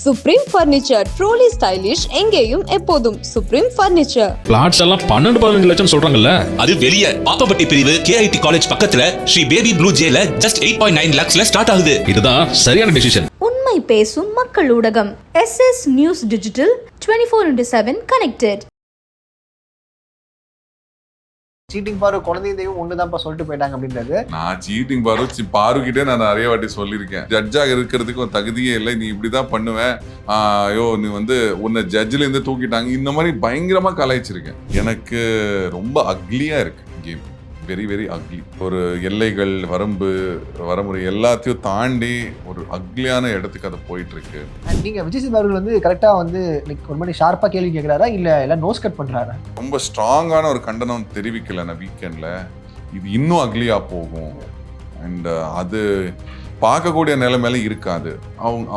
Supreme furniture truly stylish எங்கேயும் எப்போதும் supreme furniture. Plots எல்லாம் 12-15 லட்சம் சொல்றாங்கல்ல. அது வெளிய பாப்பப்பட்டி பிரிவு KIT காலேஜ் பக்கத்துல ஸ்ரீ பேபி ப்ளூ ஜேல ஜஸ்ட் 8.9 lakhsல ஸ்டார்ட் ஆகுது. இதுதான் சரியான டிசிஷன். உண்மை பேசும் மக்கள் ஊடகம் SS news digital 24/7 connected. Seating பாரு குழந்தையும் ஒண்ணுதான்ப்பா சொல்லிட்டு போயிட்டாங்க அப்படின்றது. நான் சீட்டிங் பாருக்கிட்டே நான் நிறைய வாட்டி சொல்லியிருக்கேன். ஜட்ஜாக இருக்கிறதுக்கு ஒரு தகுதியே இல்லை, நீ இப்படிதான் பண்ணுவேன், ஐயோ நீ வந்து உன்னை ஜட்ஜில இருந்து தூக்கிட்டாங்க, இந்த மாதிரி பயங்கரமா கலாய்ச்சிருக்கேன். எனக்கு ரொம்ப அக்லியா இருக்கு கேம், வெரி வெரி அக்லி. ஒரு எல்லைகள் வரமுறை எல்லாத்தையும் தாண்டி ஒரு அக்லியான இடத்துக்கு அது போயிட்டு இருக்கு. நீங்க விஜய் சேதுபதி அவர்கள் வந்து கரெக்டா வந்து ஒரு மாதிரி ஷார்ப்பா கேள்வி கேட்கிறாரா இல்ல எல்லாம் நோஸ் கட் பண்றாரா? ரொம்ப ஸ்ட்ராங்கான ஒரு கண்டனம் தெரிவிக்கல நான் வீக்கெண்ட்ல. இது இன்னும் அக்லியா போகும் அண்ட் அது பார்க்கக்கூடிய நிலைமையில இருக்காது.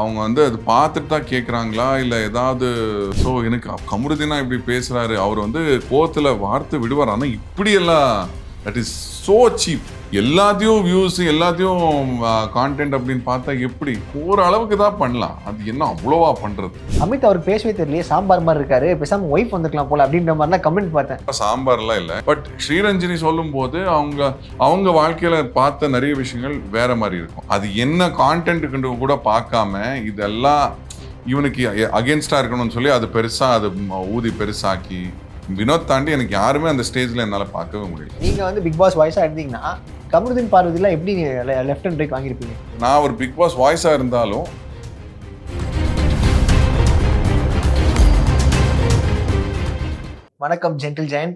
அவங்க வந்து அது பார்த்துட்டு தான் கேட்குறாங்களா இல்லை ஏதாவது. ஸோ எனக்கு கமருதீனா இப்படி பேசுறாரு, அவர் வந்து கோவத்தில் வார்த்தை விடுவார். ஆனால் இப்படியெல்லாம் தட் இஸ் ஸோ சீப். எல்லாத்தையும் வியூஸ் எல்லாத்தையும் கான்டென்ட் அப்படின்னு பார்த்தா எப்படி ஓரளவுக்கு தான் பண்ணலாம், அது என்ன அவ்வளோவா பண்றது. அமித் அவர் பேசவே தெரியலையே, சாம்பார் மாதிரி இருக்காரு, பேசாம ஒய்ஃப் வந்துக்கலாம் போல அப்படின்ற மாதிரிலாம் கமெண்ட் பார்த்தேன். சாம்பார்லாம் இல்லை, பட் ஸ்ரீரஞ்சனி சொல்லும் போது அவங்க வாழ்க்கையில பார்த்த நிறைய விஷயங்கள் வேற மாதிரி இருக்கும். அது என்ன கான்டென்ட்டுக்குன்னு கூட பார்க்காம இதெல்லாம் இவனுக்கு அகேன்ஸ்டா இருக்கணும்னு சொல்லி அது பெருசா அது ஊதி பெருசாக்கி வினோத் தாண்டி எனக்கு யாருமே அந்த ஸ்டேஜ்ல என்னால பார்க்கவே முடியல. நீங்க வந்து பிக் பாஸ் வாய்ஸா இருந்தீங்கன்னா கமருதீன் பார்வதிலாம் எப்படி லெஃப்ட் அண்ட் ரைட் வாங்கியிருப்பீங்க? நான் ஒரு பிக் பாஸ் வாய்ஸா இருந்தாலும் வணக்கம் ஜென்டில் ஜெயண்ட்.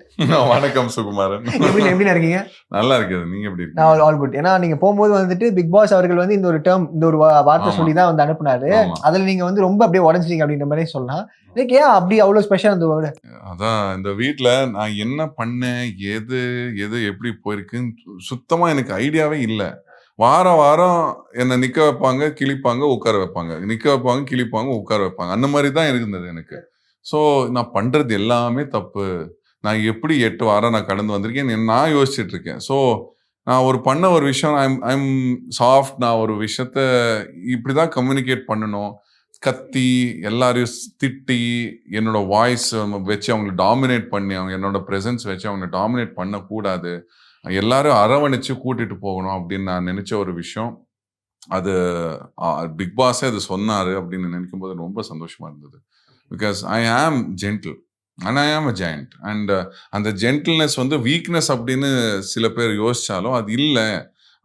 வணக்கம் சுகுமாரன். எப்படி இருக்கீங்க? நல்லா இருக்குது, நீங்க எப்படி இருக்கீங்க? நான் ஆல் குட். ஏன்னா நீங்க போகும்போது வந்துட்டு பிக் பாஸ் அவர்கள் வந்து இந்த ஒரு வார்த்தை சொல்லி தான் வந்து அனுப்புனாரு. அதுல நீங்க வந்து ரொம்ப அப்படியே உடஞ்சிட்டீங்க அப்படின்ற மாதிரி சொல்லலாம். ஏன் அப்படி அவ்வளவு ஸ்பெஷல் அந்த வேர்டு? அதான் இந்த வீட்டுல நான் என்ன பண்ணேன், எது எப்படி போயிருக்குன்னு சுத்தமா எனக்கு ஐடியாவே இல்லை. வாரம் என்னை நிக்க வைப்பாங்க, கிழிப்பாங்க, உட்கார வைப்பாங்க, நிக்க வைப்பாங்க, கிழிப்பாங்க, உட்கார வைப்பாங்க, அந்த மாதிரி தான் இருந்தது எனக்கு. ஸோ நான் பண்ணுறது எல்லாமே தப்பு, நான் எப்படி 8 வாரம் நான் கடந்து வந்திருக்கேன் நான் யோசிச்சுட்டு இருக்கேன். ஸோ நான் ஒரு விஷயம் ஐம் சாஃப்ட், நான் ஒரு விஷயத்த இப்படி தான் கம்யூனிகேட் பண்ணணும். கத்தி எல்லாரையும் திட்டி என்னோட வாய்ஸ் வச்சு அவங்களை டாமினேட் பண்ணி என்னோட ப்ரெசன்ஸ் வச்சு அவங்களை டாமினேட் பண்ணக்கூடாது, எல்லாரும் அரவணைச்சு கூட்டிட்டு போகணும் அப்படின்னு நான் நினைச்ச ஒரு விஷயம். அது பிக் பாஸே அது சொன்னாரு அப்படின்னு நினைக்கும் போது ரொம்ப சந்தோஷமா இருந்தது. பிகாஸ் ஐ ஆம் ஜென்டில் அண்ட் ஐ ஆம் அ ஜெயண்ட். அண்ட் அந்த ஜென்டில்னஸ் வந்து வீக்னஸ் அப்படின்னு சில பேர் யோசிச்சாலும் அது இல்லை.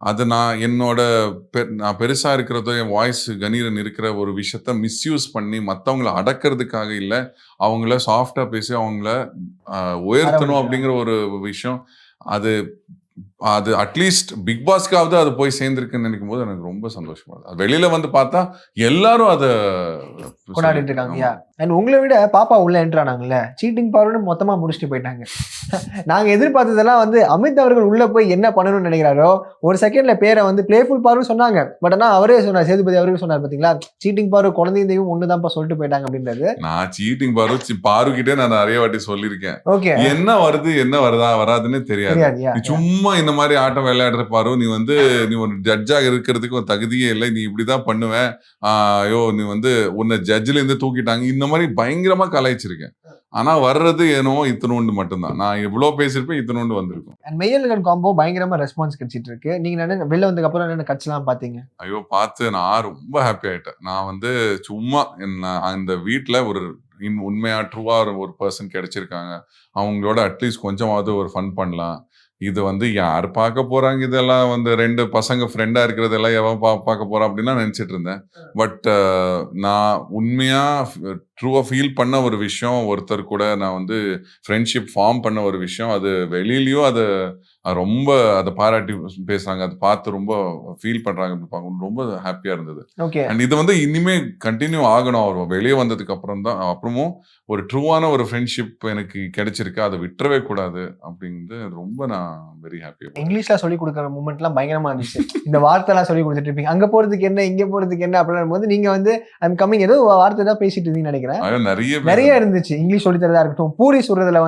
அது நான் பெருசாக இருக்கிறதோ என் வாய்ஸ் கணீரன் இருக்கிற ஒரு விஷயத்த மிஸ்யூஸ் பண்ணி மற்றவங்கள அடக்கிறதுக்காக இல்லை, அவங்கள சாஃப்டாக பேசி அவங்கள உயர்த்தணும் அப்படிங்கிற ஒரு விஷயம். அது அட்லீஸ்ட் பிக் பாஸ்க்காவது அது போய் சேர்ந்துருக்குன்னு நினைக்கும் போது எனக்கு ரொம்ப சந்தோஷமா இருக்கு. வெளியில வந்து பார்த்தா எல்லாரும் அதை கொண்டாடிட்டு இருக்காங்க. அண்ட் உங்களை விட பாப்பா உள்ள என்ட்ரானாங்கல்ல, சீட்டிங் பார்வன்னு மொத்தமா முடிச்சுட்டு போயிட்டாங்க. நாங்க எதிர்பார்த்ததெல்லாம் வந்து அமித் அவர்கள் உள்ள போய் என்ன பண்ணணும்னு நினைக்கிறாரோ ஒரு செகண்ட்ல பேரை வந்து பிளேஃபுல் பார்வன்னு சொன்னாங்க. பட் ஆனா அவரே சொன்னார், சேதுபதி அவருக்கு சொன்னார் பாத்தீங்களா, சீட்டிங் பார்வ குழந்தையும் ஒண்ணுதான்ப்பா சொல்லிட்டு போயிட்டாங்க அப்படின்றது. நான் சீட்டிங் பார்வகிட்டே நான் நிறைய வாட்டி சொல்லியிருக்கேன். ஓகே, என்ன வருது என்ன வராதுன்னு தெரியாது. சும்மா இந்த மாதிரி ஆட்டம் விளையாடுற பாரு, நீ ஒரு ஜட்ஜாக இருக்கிறதுக்கு ஒரு தகுதியே இல்லை, நீ இப்படிதான் பண்ணுவேன், ஐயோ நீ வந்து உன்னை ஜட்ஜில இருந்து தூக்கிட்டாங்க, இந்த மாதிரி பயங்கரமா கலாய்ச்சிருக்கேன். ஆனா வர்றது ஏனோ இத்தனோண்டு மட்டும்தான். நான் எவ்வளவு பேசிருப்பேன், இத்தனோண்டு வந்திருக்கும். மெய்யழகன் காம்போ பயங்கரமா ரெஸ்பான்ஸ் கிடைச்சிட்டு இருக்கு. நீங்க வெளில வந்ததுக்கு அப்புறம் என்ன கட்சிலாம் பாத்தீங்க? ஐயோ பார்த்து நான் ரொம்ப ஹாப்பி ஆயிட்டேன். நான் சும்மா அந்த வீட்டுல ஒரு உண்மையா ட்ரூவா ஒரு பர்சன் கிடைச்சிருக்காங்க, அவங்களோட அட்லீஸ்ட் கொஞ்சமாவது ஒரு ஃபன் பண்ணலாம். இது யார் பார்க்க போறாங்க, இதெல்லாம் 2 பசங்க ஃப்ரெண்டா இருக்கிறதெல்லாம் எவன் பார்க்க போறான் அப்படின்னு நினைச்சிட்டு இருந்தேன். பட் நான் உண்மையா ட்ரூவா ஃபீல் பண்ண ஒரு விஷயம், ஒருத்தர் கூட நான் ஃப்ரெண்ட்ஷிப் ஃபார்ம் பண்ண ஒரு விஷயம், அது வெளியிலயும் ரொம்ப அதை பாராட்டி பேசுறாங்க, அதை பார்த்து ரொம்ப ஃபீல் பண்றாங்க, ரொம்ப ஹாப்பியா இருந்தது. அண்ட் இது இனிமே கண்டினியூ ஆகணும். அவர் வெளியே வந்ததுக்கு அப்புறமும் ஒரு ட்ரூவான ஒரு ஃப்ரெண்ட்ஷிப் எனக்கு கிடைச்சிருக்கு, அதை விட்டுறவே கூடாது அப்படிங்கிறது ரொம்ப நான் வெரி ஹாப்பி. இங்கிலீஷ்ல சொல்லி கொடுக்குற மூமெண்ட்லாம் பயங்கரமா இருந்துச்சு. இந்த வார்த்தைலாம் சொல்லி கொடுத்துட்டு இருப்பீங்க, அங்க போறதுக்கு என்ன இங்க போறதுக்கு என்ன அப்படின்னு போது நீங்க ஐம் கம்மிங் ஏதோ வார்த்தை தான் பேசிட்டு இருந்தீங்கன்னு நினைக்கிறேன். நிறைய இருந்துச்சு இங்கிலீஷ் சொல்லி தரதா இருக்கட்டும். பூரி சொல்றதுல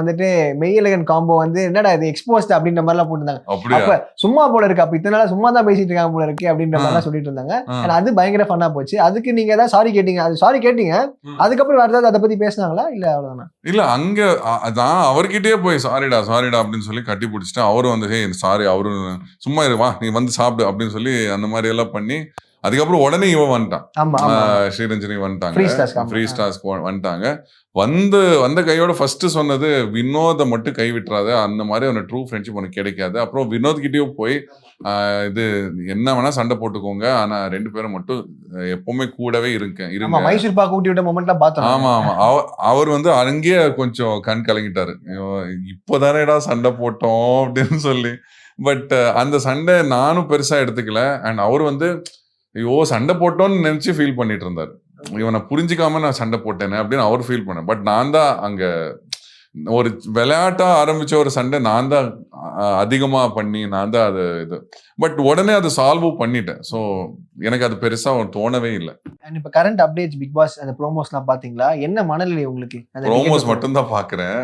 மெய்யழகன் காம்போ என்னடா இது எக்ஸ்போஸ்ட் அப்படின்ற மாதிரி எல்லாம் போட்டுருந்தாங்க. அப்படியா? அப்ப சும்மா போல இருக்கு, அப்ப இத்தனை நாளா சும்மா தான் பேசிட்டு இருக்காங்க போல இருக்கு அப்படின்ற மாதிரி சொல்லிட்டு இருந்தாங்க. அது பயங்கர ஃபன்னா போச்சு. அதுக்கு நீங்க ஏதாவது சாரி கேட்டீங்க, அது சாரி கேட்டீங்க, அதுக்கப்புறம் வேற ஏதாவது அதை பத்தி பேசினாங்களா இல்ல அவ்வளவுதானா? இல்ல அங்க அதான் அவர்கிட்டயே போய் சாரிடா அப்படின்னு சொல்லி கட்டி பிடிச்சிட்டு அவரு வந்து ஹே சாரி, அவரு சும்மா வா நீ வந்து சாப்பிடு அப்படின்னு சொல்லி அந்த மாதிரி எல்லாம் பண்ணி அதுக்கப்புறம் உடனே இவன் வந்துட்டான், ஸ்ரீரஞ்சனி வந்துட்டாங்க, ஃப்ரீ ஸ்டார்ஸ்க்கு வந்துட்டாங்க. வந்த கையோட ஃபர்ஸ்ட் சொன்னது வினோதை மட்டும் கை விட்டுறாது, அந்த மாதிரி அவன ட்ரூ ஃப்ரெண்ட்ஷிப் உனக்கு கிடைக்காது. அப்புறம் வினோத் கிட்டயும் போய் இது என்ன வேணா சண்டை போட்டுக்கோங்க, ஆனா 2 பேரும் மட்டும் எப்பவுமே கூடவே இருங்க. மைசூர் பாக்கு ஊட்டி விட்ட மொமெண்ட்லாம் பார்த்தோம். ஆமா அவர் வந்து அங்கேயே கொஞ்சம் கண் கலங்கிட்டாரு, இப்போதானேடா சண்டை போட்டோம் அப்படின்னு சொல்லி. பட் அந்த சண்டை நானும் பெருசா எடுத்துக்கல. அண்ட் அவர் வந்து ஐயோ சண்டை போட்டோன்னு நினைச்சு ஃபீல் பண்ணிட்டு இருந்தாரு, இவனை புரிஞ்சுக்காம நான் சண்டை போட்டேன்னு அப்படின்னு அவர் ஃபீல் பண்ணேன். பட் நான் தான் அங்க ஒரு விளையாட்டா ஆரம்பிச்ச ஒரு சண்டை நான் தான் அதிகமா பண்ணி நான் தான் அது இது. பட் உடனே அதை சால்வ் பண்ணிட்டேன். ஸோ எனக்கு அது பெருசா தோணவே இல்லை. அண்ட் இப்போ கரண்ட் அப்டேட்ஸ் பிக் பாஸ் அந்த ப்ரோமோஸ்லாம் பாத்தீங்களா? என்ன மனநிலை உங்களுக்கு? ப்ரோமோஸ் மட்டும் தான் பாக்குறேன்,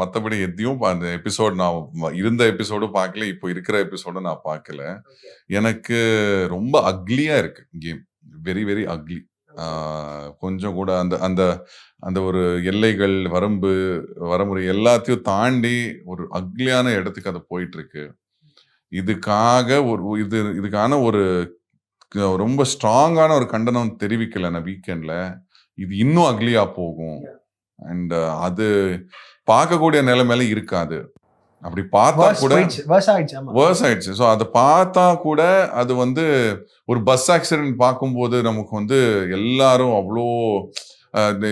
மற்றபடி எதையும் அந்த எபிசோட் நான் இருந்த எபிசோடும் பார்க்கல, இப்போ இருக்கிற எபிசோடும் நான் பார்க்கல. எனக்கு ரொம்ப அக்லியா இருக்கு கேம், வெரி வெரி அக்லி. கொஞ்சம் கூட அந்த அந்த அந்த ஒரு எல்லைகள் வரமுறை எல்லாத்தையும் தாண்டி ஒரு அக்லியான இடத்துக்கு அது போயிட்டு இருக்கு. இதுக்காக இதுக்கான ஒரு ரொம்ப ஸ்ட்ராங்கான ஒரு கண்டனம் தெரிவிக்கல நான் வீக்கெண்ட்ல, இது இன்னும் அக்லியா போகும். அண்ட் அது பார்க்கக்கூடிய நிலைமையில இருக்காது. அப்படி பார்த்தா கூட வேர்ஸ் ஆயிடுச்சு. ஸோ அதை பார்த்தா கூட அது வந்து ஒரு பஸ் ஆக்சிடென்ட் பார்க்கும்போது நமக்கு வந்து எல்லாரும் அவ்வளோ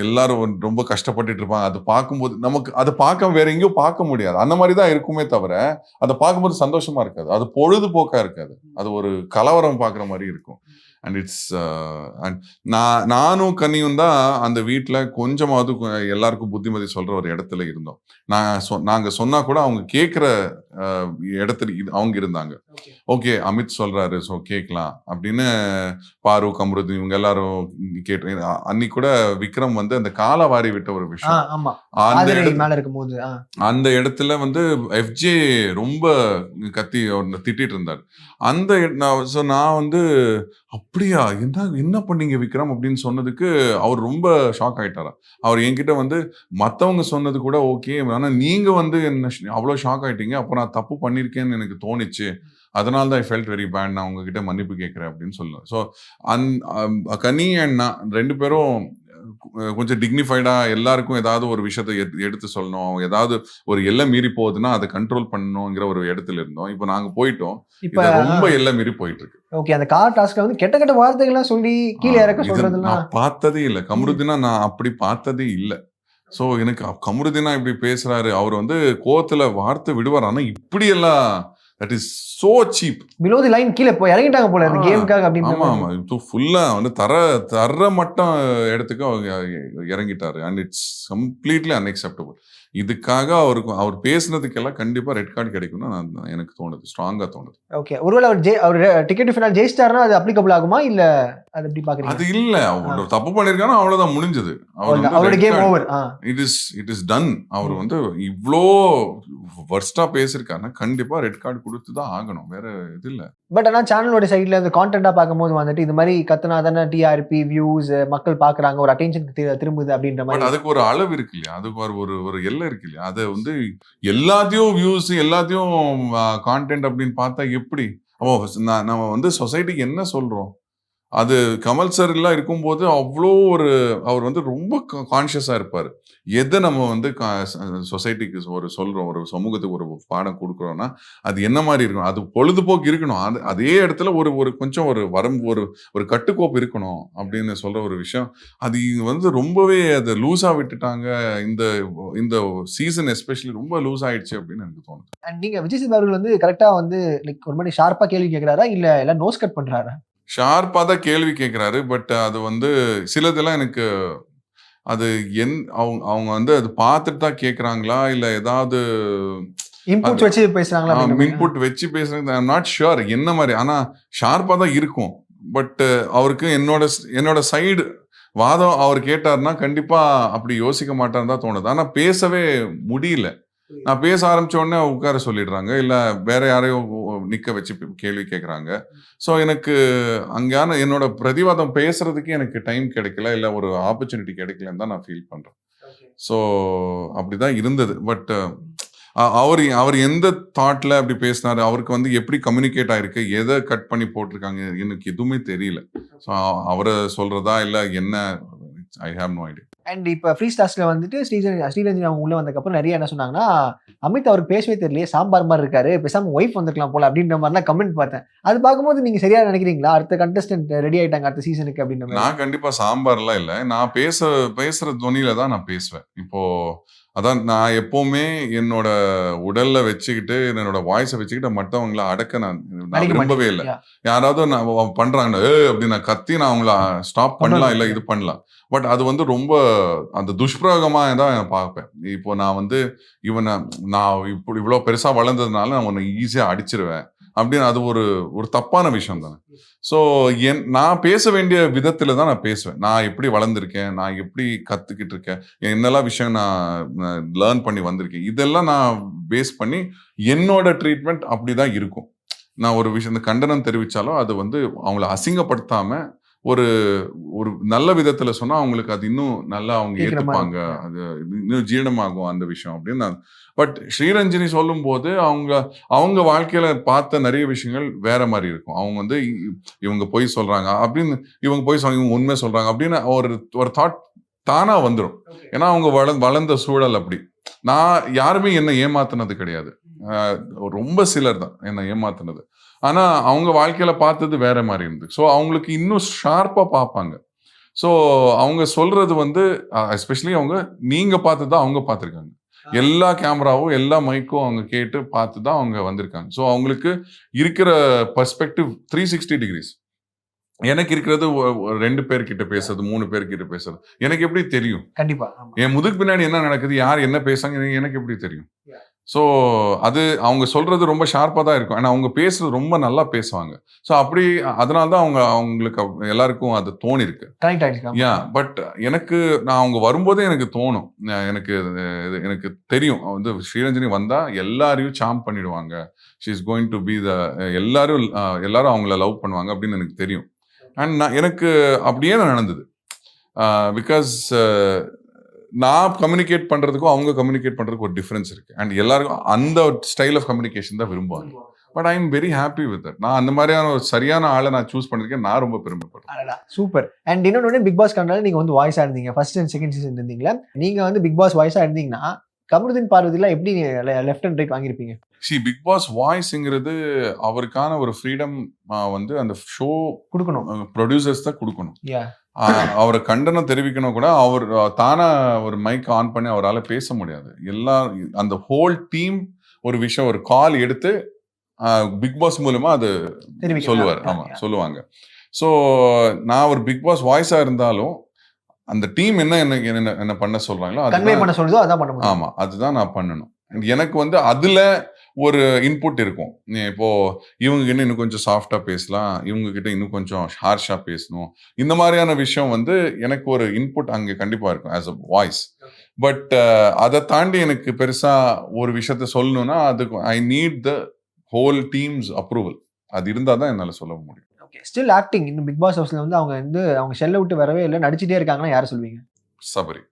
எல்லாரும் ரொம்ப கஷ்டப்பட்டுட்டு இருப்பாங்க. அது பார்க்கும்போது நமக்கு அதை பார்க்க வேற எங்கேயும் பார்க்க முடியாது, அந்த மாதிரி தான் இருக்குமே தவிர அதை பார்க்கும்போது சந்தோஷமா இருக்காது, அது பொழுதுபோக்கா இருக்காது, அது ஒரு கலவரம் பார்க்குற மாதிரி இருக்கும். அண்ட் இட்ஸ் அண்ட் நானும் கனியும் தான் அந்த வீட்டில் கொஞ்சமாவது எல்லாருக்கும் புத்திமதி சொல்ற ஒரு இடத்துல இருந்தோம். நாங்கள் சொன்னா கூட அவங்க கேட்குற இடத்துல அவங்க இருந்தாங்க. ஓகே அமித் சொல்றாரு ஸோ கேட்கலாம் அப்படின்னு பாரு கம்ருதி இவங்க எல்லாரும் கேட்டு அன்னைக்கு கூட விக்ரம் வந்து அந்த காலை வாரி விட்ட ஒரு விஷயம் அந்த இடத்துல வந்து எஃப்ஜே ரொம்ப கத்தி திட்டிட்டு இருந்தார். அந்த நான் வந்து அப்படியா என்ன பண்ணீங்க விக்ரம் அப்படின்னு சொன்னதுக்கு அவர் ரொம்ப ஷாக் ஆயிட்டாரா. அவர் என்கிட்ட வந்து மற்றவங்க சொன்னது கூட ஓகே, ஆனால் நீங்க வந்து என்ன அவ்வளோ ஷாக் ஆயிட்டீங்க, அப்போ நான் தப்பு பண்ணியிருக்கேன்னு எனக்கு தோணிச்சு, அதனால தான் ஐ ஃபெல்ட் வெரி பேட், நான் உங்ககிட்ட மன்னிப்பு கேட்குறேன் அப்படின்னு சொல்லலாம். ஸோ கனி அண்ட் நான் 2 பேரும் கொஞ்சம் டிக்னிஃபைடா எல்லாருக்கும் ஏதாவது ஒரு விஷயத்தை எடுத்து சொல்லணும், ஏதாவது ஒரு எல்லை மீறி போகுதுன்னா அதை கண்ட்ரோல் பண்ணணுங்கிற ஒரு இடத்துல இருந்தோம். இப்போ நாங்க போயிட்டோம், இப்போ ரொம்ப எல்லை மீறி போயிட்டு இருக்கு. ஓகே, அந்த கார் டாஸ்க்ல வந்து கெட்ட கெட்ட வார்த்தைகள்லாம் சொல்லி கீழே இறக்க சொல்றதுலாம் நான் பார்த்ததே இல்லை. கமருதீனா நான் அப்படி பார்த்ததே இல்லை. ஸோ எனக்கு கமருதீனா இப்படி பேசுறாரு, அவர் வந்து கோவத்துல வார்த்தை விடுவார், ஆனா இப்படி எல்லாம் that is so cheap. below the line கீழே போய் இறங்கிட்டாங்க போல அந்த கேமுக்காக அப்படின்ற மாதிரி. ஆமா இது ஃபுல்லா வந்து தர மட்டும் இடத்துக்கு இறங்கிட்டாரு. And it's completely unacceptable. இதுக்காக அவர் பேசுனதுக்கெல்லாம் கண்டிப்பா ரெட் கார்டு கிடைக்கும்னு எனக்கு தோணுது, ஸ்ட்ராங்கா தோணுது. ஓகே, ஒருவேளை அவர் டிக்கெட் ஃபைனல் ஜெயிச்சிட்டாருன்னா அது அப்ளிகபிள் ஆகுமா இல்ல அது எப்படி பாக்குறீங்க? அது இல்ல, அவர் தப்பு பண்ணிருக்கானா அவ்வளவுதான், முடிஞ்சது. அவரோட game over. It is done. அவர் வந்து இவ்ளோ வர்ஸ்டா பேசிருக்காருன்னா கண்டிப்பா ரெட் கார்டு கொடுத்து தான் ஆகணும், வேற இது இல்ல. பட் ஆனா சேனலோட சைட்ல இந்த கான்டென்ட்டா பார்க்கும்போது வந்துட்டு இந்த மாதிரி கத்துனா தானே டிஆர்பி வியூஸ் மக்கள் பாக்குறாங்க, ஒரு அட்டென்ஷனுக்கு திரும்புது அப்படின்ற மாதிரி. அதுக்கு ஒரு அளவு இருக்கு இல்லையா, அதுக்கு ஒரு எல்லை இருக்கு இல்லையா. அது வந்து எல்லாத்தையும் வியூஸ் எல்லாத்தையும் கான்டென்ட் அப்படின்னு பார்த்தா எப்படி? நம்ம வந்து சொசைட்டிக்கு என்ன சொல்றோம்? அது கமல் சார் எல்லாம் இருக்கும்போது அவ்வளோ அவர் வந்து ரொம்ப கான்ஷியஸா இருப்பார். எதை நம்ம வந்து சொசைட்டிக்கு சொல்றோம், ஒரு சமூகத்துக்கு ஒரு பாடம் கொடுக்குறோம்னா அது என்ன மாதிரி இருக்கணும், அது பொழுதுபோக்கு இருக்கணும், அதே இடத்துல ஒரு கொஞ்சம் ஒரு கட்டுக்கோப்பு இருக்கணும் அப்படின்னு சொல்ற ஒரு விஷயம். அது வந்து ரொம்பவே அதை லூஸா விட்டுட்டாங்க. இந்த சீசன் எஸ்பெஷலி ரொம்ப லூஸ் ஆயிடுச்சு அப்படின்னு எனக்கு தோணுது. நீங்க விஜய் சேதுபதி அவர்கள் வந்து கரெக்டா வந்து ஒரு மாதிரி ஷார்ப்பா கேள்வி கேட்கிறாரா இல்ல எல்லாம் நோஸ் கட் பண்றாரா? ஷார்ப்பா தான் கேள்வி கேட்கிறாரு. பட் அது வந்து சிலதெல்லாம் எனக்கு அது அவங்க வந்து அது பார்த்துட்டு தான் கேட்கறாங்களா இல்ல ஏதாவது இன்புட் வச்சு பேசுறாங்களா? இன்புட் வச்சு பேசுறாங்க, ஐ அம் நாட் ஷுர் என்ன மாதிரி. ஆனா ஷார்ப்பா தான் இருக்கும். பட் அவருக்கு என்னோட சைடு வாதம் அவர் கேட்டாருன்னா கண்டிப்பா அப்படி யோசிக்க மாட்டான்னு தான் தோணுது. ஆனா பேசவே முடியல. நான் பேச ஆரம்பிச்ச உடனே உட்கார சொல்லிடுறாங்க, இல்ல வேற யாரையும் நிக்க வச்சு கேள்வி கேட்கறாங்க. ஸோ எனக்கு அங்கான என்னோட பிரதிவாதம் பேசுறதுக்கு எனக்கு டைம் கிடைக்கல, இல்ல ஒரு ஆப்பர்ச்சுனிட்டி கிடைக்கலன்னு தான் நான் ஃபீல் பண்றேன். ஸோ அப்படிதான் இருந்தது. பட் அவர் எந்த தாட்ல அப்படி பேசினாரு, அவருக்கு வந்து எப்படி கம்யூனிகேட் ஆயிருக்கு, எதை கட் பண்ணி போட்டிருக்காங்க, எனக்கு எதுவுமே தெரியல. ஸோ அவரை சொல்றதா இல்ல என்ன, I have no idea. And இப்போ ஃப்ரீ ஸ்டார்ஸ்ல வந்துட்டு ஸ்ரீரஞ்சனி அவங்க உள்ள வந்ததுக்கப்புறம் நிறைய என்ன சொன்னாங்கன்னா, அமித் அவருக்கு பேசவே தெரியலையே, சாம்பார் மாதிரி இருக்காரு, பேசாம ஒய்ஃப் வந்துருக்கலாம் போல அப்படின்ற மாதிரிலாம் கமெண்ட் பார்த்தேன். அது பார்க்கும்போது நீங்க சரியா நினைக்கிறீங்களா, அடுத்த கண்டஸ்டன்ட் ரெடி ஆயிட்டாங்க அடுத்த சீசனுக்கு அப்படின்ற மாதிரி? நான் கண்டிப்பா சாம்பார்லாம் இல்லை, நான் பேசுற துணியில தான் நான் பேசுவேன். இப்போ அதான் நான் எப்பவுமே என்னோட உடல்ல வச்சுக்கிட்டு என்னோட வாய்ஸை வச்சுக்கிட்டு மற்றவங்களை அடக்க நான் விரும்பவே இல்லை. யாராவது நான் பண்றாங்க அப்படி நான் கத்தி நான் அவங்கள ஸ்டாப் பண்ணலாம், இல்லை இது பண்ணலாம். பட் அது வந்து ரொம்ப அந்த துஷ்பிரயோகமா தான் நான் பார்ப்பேன். இப்போ நான் வந்து நான் இப்படி இவ்வளோ பெருசா வளர்ந்ததுனால நான் உன்னை ஈஸியா அடிச்சிருவேன் அப்படின்னு அது ஒரு தப்பான விஷயம் தானே. ஸோ நான் பேச வேண்டிய விதத்துல தான் நான் பேசுவேன். நான் எப்படி வளர்ந்துருக்கேன், நான் எப்படி கத்துக்கிட்டு இருக்கேன், என்னெல்லாம் விஷயம் நான் லேர்ன் பண்ணி வந்திருக்கேன், இதெல்லாம் நான் பேஸ் பண்ணி என்னோட ட்ரீட்மெண்ட் அப்படிதான் இருக்கும். நான் ஒரு விஷயம் இந்த கண்டனம் தெரிவிச்சாலும் அது வந்து அவங்கள அசிங்கப்படுத்தாம ஒரு நல்ல விதத்துல சொன்னா அவங்களுக்கு அது இன்னும் நல்லா அவங்க ஏற்றுப்பாங்க, அது இன்னும் ஜீரணமாகும் அந்த விஷயம் அப்படின்னு நான். பட் ஸ்ரீரஞ்சனி சொல்லும் போது அவங்க வாழ்க்கையில பார்த்த நிறைய விஷயங்கள் வேற மாதிரி இருக்கும். அவங்க வந்து இவங்க பொய் சொல்றாங்க அப்படின்னு, இவங்க பொய் சொல்றாங்க, இவங்க உண்மை சொல்றாங்க அப்படின்னு ஒரு தாட் தானா வந்துடும். ஏன்னா அவங்க வளர்ந்த சூழல் அப்படி. நான் யாருமே என்ன ஏமாத்தினது கிடையாது, ரொம்ப சிலர் தான் என்ன ஏமாத்தினது. ஆனா அவங்க வாழ்க்கையில பார்த்தது வேற மாதிரி இருந்தது. ஸோ அவங்களுக்கு இன்னும் ஷார்ப்பா பார்ப்பாங்க. ஸோ அவங்க சொல்றது வந்து எஸ்பெஷலி நீங்க பார்த்துதான் அவங்க பார்த்துருக்காங்க. எல்லா கேமராவும் எல்லா மைக்கும் அவங்க கேட்டு பார்த்து தான் அவங்க வந்திருக்காங்க. ஸோ அவங்களுக்கு இருக்கிற பர்ஸ்பெக்டிவ் 360 டிகிரிஸ். எனக்கு இருக்கிறது 2 பேர்கிட்ட பேசுறது, 3 பேர்கிட்ட பேசுறது, எனக்கு எப்படி தெரியும்? கண்டிப்பா என் முதுகு பின்னாடி என்ன நடக்குது, யார் என்ன பேசுறாங்க எனக்கு எப்படி தெரியும்? ஸோ அது அவங்க சொல்றது ரொம்ப ஷார்ப்பாக தான் இருக்கும். ஆனால் அவங்க பேசுறது ரொம்ப நல்லா பேசுவாங்க. ஸோ அப்படி அதனால தான் அவங்களுக்கு எல்லாருக்கும் அது தோணி இருக்கு. பட் நான் அவங்க வரும்போதே எனக்கு தோணும், எனக்கு தெரியும் வந்து ஸ்ரீரஞ்சனி வந்தா எல்லாரையும் சாம் பண்ணிடுவாங்க, she is going to be எல்லாரும் அவங்கள லவ் பண்ணுவாங்க அப்படின்னு எனக்கு தெரியும். அண்ட் எனக்கு அப்படியே நடந்தது. பிகாஸ் நான் கம்யூனிகேட் பண்றதுக்கும் அவங்க கம்யூனிகேட் பண்றதுக்கு ஒரு டிஃபரன்ஸ் இருக்கு. அண்ட் எல்லாருக்கும் அந்த ஸ்டைல் ஆஃப் கம்யூனிகேஷன் தான் விரும்புவாங்க. But I am very happy with that. நான் அந்த மாதிரியான ஒரு சரியான ஆளை நான் சூஸ் பண்ணிருக்கேன். நான் ரொம்ப பெருமைப்படுறேன். சூப்பர். அண்ட் இன்னொன்று, பிக் பாஸ் கண்டால நீங்க வந்து வாய்ஸா இருந்தீங்க, ஃபர்ஸ்ட் அண்ட் செகண்ட் சீசன் இருந்தீங்களா? நீங்க வந்து பிக் பாஸ் வாய்ஸா இருந்தீங்கன்னா கமருதீன் பார்வதிலாம் எப்படி லெஃப்ட் அண்ட் ரைட் வாங்கியிருப்பீங்க? பிக் பாஸ் வாய்ஸ்ங்கிறது அவருக்கான ஒரு ஃப்ரீடம் வந்து அந்த ஷோ கொடுக்கணும், ப்ரொடியூசர்ஸ் தான் கொடுக்கணும். அவரை கண்டனம் தெரிவிக்கணும் கூட அவர் தானா ஒரு மைக் ஆன் பண்ணி அவரால் பேச முடியாது. அந்த ஹோல் டீம் ஒரு விஷயம் ஒரு கால் எடுத்து பிக் பாஸ் மூலமா அது சொல்லுவார். ஆமா சொல்லுவாங்க. ஸோ நான் ஒரு பிக் பாஸ் வாய்ஸா இருந்தாலும் அந்த டீம் என்ன பண்ண சொல்றாங்களோ ஆமா அதுதான் நான் பண்ணணும். எனக்கு வந்து அதுல ஒரு இன்புட் இருக்கும். இப்போ இவங்க கிட்ட இன்னும் கொஞ்சம் சாஃப்டா பேசலாம், இவங்க கிட்ட இன்னும் கொஞ்சம் ஹார்ஷா பேசணும், இந்த மாதிரியான விஷயம் வந்து எனக்கு ஒரு இன்புட் அங்க கண்டிப்பா இருக்கும் ஆஸ் அ வாய்ஸ். பட் அதை தாண்டி எனக்கு பெருசா ஒரு விஷயத்த சொல்லணும்னா அதுக்கு I need the whole teams approval. அது இருந்தா தான் என்னால சொல்ல முடியும். ஸ்டில் ஆக்டிங் இன்னும் பிக் பாஸ் ஹவுஸ்ல வந்து அவங்க ஷெல்ல விட்டு வரவே இல்லை, நடிச்சிட்டே இருக்காங்கன்னா யாரை சொல்வீங்க? சபரி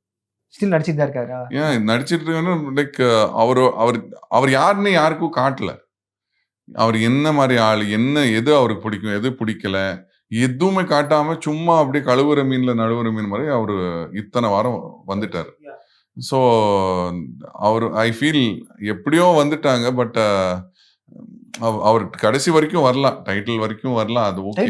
ஸ்டில் நடிச்சிட்டு தான் இருக்காரா? ஏன் நடிச்சிட்டு லைக் அவர் யாருன்னு யாருக்கும் காட்டல. அவர் என்ன மாதிரி ஆள், எது அவருக்கு பிடிக்கும், எது பிடிக்கல, எதுவுமே காட்டாம சும்மா அப்படியே கழுவுற மீன்ல நழுவுற மீன் மாதிரி அவரு இத்தனை வாரம் வந்துட்டாரு. ஸோ ஐ ஃபீல் எப்படியோ வந்துட்டாங்க. பட் அவர் கடைசி வரைக்கும் வரலாம், டைட்டில் வரைக்கும் வரலாம். அது ஓகே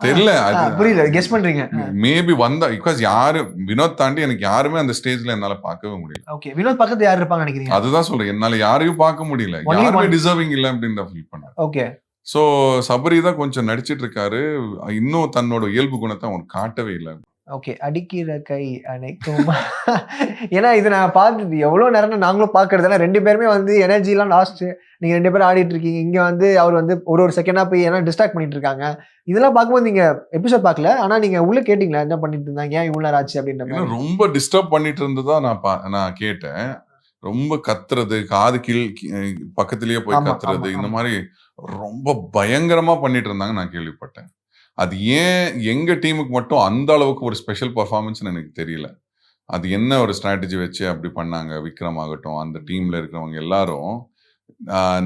தெரியல, புரியல, கெஸ் பண்றீங்க. மேபி வந்தா பிகாஸ் யாரு வினோத் தாண்டி எனக்கு யாருமே அந்த ஸ்டேஜ்ல என்னால பார்க்கவே முடியல. ஓகே, வினோத் பக்கத்துல யார் இருப்பாங்க நினைக்கிறீங்க? அதுதான் சொல்றேன், என்னால யாரையும் பார்க்க முடியல, யாருமே டிசர்விங் இல்ல அப்படின்னு ஃபீல் பண்ணேன். ஓகே, சோ சபரி தான் கொஞ்சம் நடிச்சிட்டு இருக்காரு, இன்னும் தன்னோட இயல்பு குணத்தை அவன் காட்டவே இல்லை. ஓகே, அடிக்கிற கை அணைக்கும். ஏன்னா இது நான் பார்த்துட்டு எவ்வளோ நேரம் நாங்களும் பார்க்கறதுனா 2 பேருமே வந்து எனர்ஜிலாம் லாஸ்ட். நீங்கள் 2 பேரும் ஆடிட்டு இருக்கீங்க, இங்கே வந்து அவர் வந்து ஒரு செகண்டாக போய் ஏன்னா டிஸ்ட்ராக்ட் பண்ணிட்டு இருக்காங்க. இதெல்லாம் பார்க்கும்போது நீங்கள் எபிசோட் பார்க்கல, ஆனால் நீங்கள் உள்ளே கேட்டிங்களா என்ன பண்ணிட்டு இருந்தாங்க, ஏன் இவ்வளோ நேரம் ஆச்சு அப்படின்ற மாதிரி? ரொம்ப டிஸ்டர்ப் பண்ணிட்டு இருந்ததா நான் கேட்டேன். ரொம்ப கத்துறது, காது பக்கத்திலேயே போய் கத்துறது, இந்த மாதிரி ரொம்ப பயங்கரமா பண்ணிட்டு இருந்தாங்க நான் கேள்விப்பட்டேன். அது ஏன் எங்க டீமுக்கு மட்டும் அந்த அளவுக்கு ஒரு ஸ்பெஷல் பெர்ஃபார்மன்ஸ்னு எனக்கு தெரியல. அது என்ன ஒரு ஸ்ட்ராட்டஜி வச்சு அப்படி பண்ணாங்க. விக்ரம் ஆகட்டும், அந்த டீம்ல இருக்கிறவங்க எல்லாரும்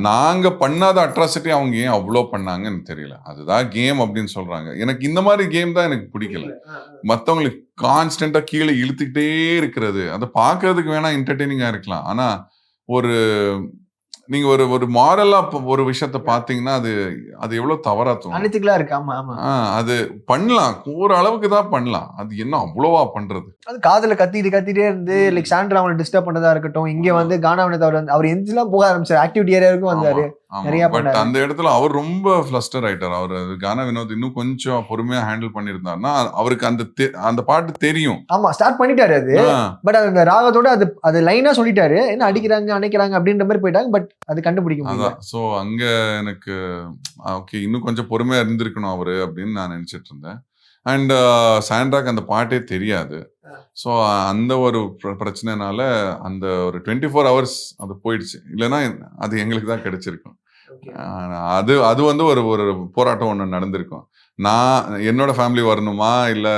நாங்க பண்ணாத அட்ராசிட்டி அவங்க ஏன் அவ்வளோ பண்ணாங்கன்னு தெரியல. அதுதான் கேம் அப்படின்னு சொல்றாங்க. எனக்கு இந்த மாதிரி கேம் தான் எனக்கு பிடிக்கல. மற்றவங்களுக்கு கான்ஸ்டன்டா கீழே இழுத்துக்கிட்டே இருக்கிறது, அதை பார்க்கறதுக்கு வேணா என்டர்டெய்னிங்கா இருக்கலாம். ஆனா ஒரு நீங்க ஒரு மாரலா ஒரு விஷயத்த பாத்தீங்கன்னா அது அது எவ்வளவு தவறா தோணும். அனித்திகளா இருக்கு. ஆமா ஆமா. அது பண்ணலாம், ஒரு அளவுக்கு தான் பண்ணலாம். அது என்ன அவ்வளவா பண்றது? அது காதுல கத்திட்டே இருந்து லைக் சாண்ட்ரா அவங்களை டிஸ்டர்ப் பண்ணதா இருக்கட்டும். இங்க வந்து கானாவினத் அவர் எந்தெல்லாம் போக ஆரம்பிச்சாரு, ஆக்டிவிட்டி ஏரியாவுக்கும் வந்தாரு. நிறைய பட் அந்த இடத்துல அவர் ரொம்ப ஃபிளஸ்டர் ஆயிட்டார். அவர் கானா வினோத் இன்னும் கொஞ்சம் பொறுமையா ஹேண்டில் பண்ணிருந்தாருன்னா அவருக்கு அந்த பாட்டு தெரியும். ஆமா, ஸ்டார்ட் பண்ணிட்டாரு அது. பட் அந்த ராகத்தோட அது லைனா சொல்லிட்டாரு, என்ன அடிக்கிறாங்க அணைக்கிறாங்க அப்படின்ற மாதிரி போயிட்டாங்க. பட் அது கண்டுபிடிக்க முடியல. சோ அங்க எனக்கு ஓகே, இன்னும் கொஞ்சம் பொறுமையா இருந்திருக்கணும் அவரு அப்படின்னு நான் நினைச்சிட்டு இருந்தேன். அண்ட் சாண்ட்ராக்கு அந்த பாட்டே தெரியாது. ஸோ அந்த ஒரு பிரச்சனைனால அந்த ஒரு 24 hours அது போயிடுச்சு. இல்லைன்னா அது எங்களுக்கு தான் கிடைச்சிருக்கும். அது வந்து ஒரு போராட்டம் ஒன்று நடந்திருக்கும். நான் என்னோட ஃபேமிலி வரணுமா, இல்ல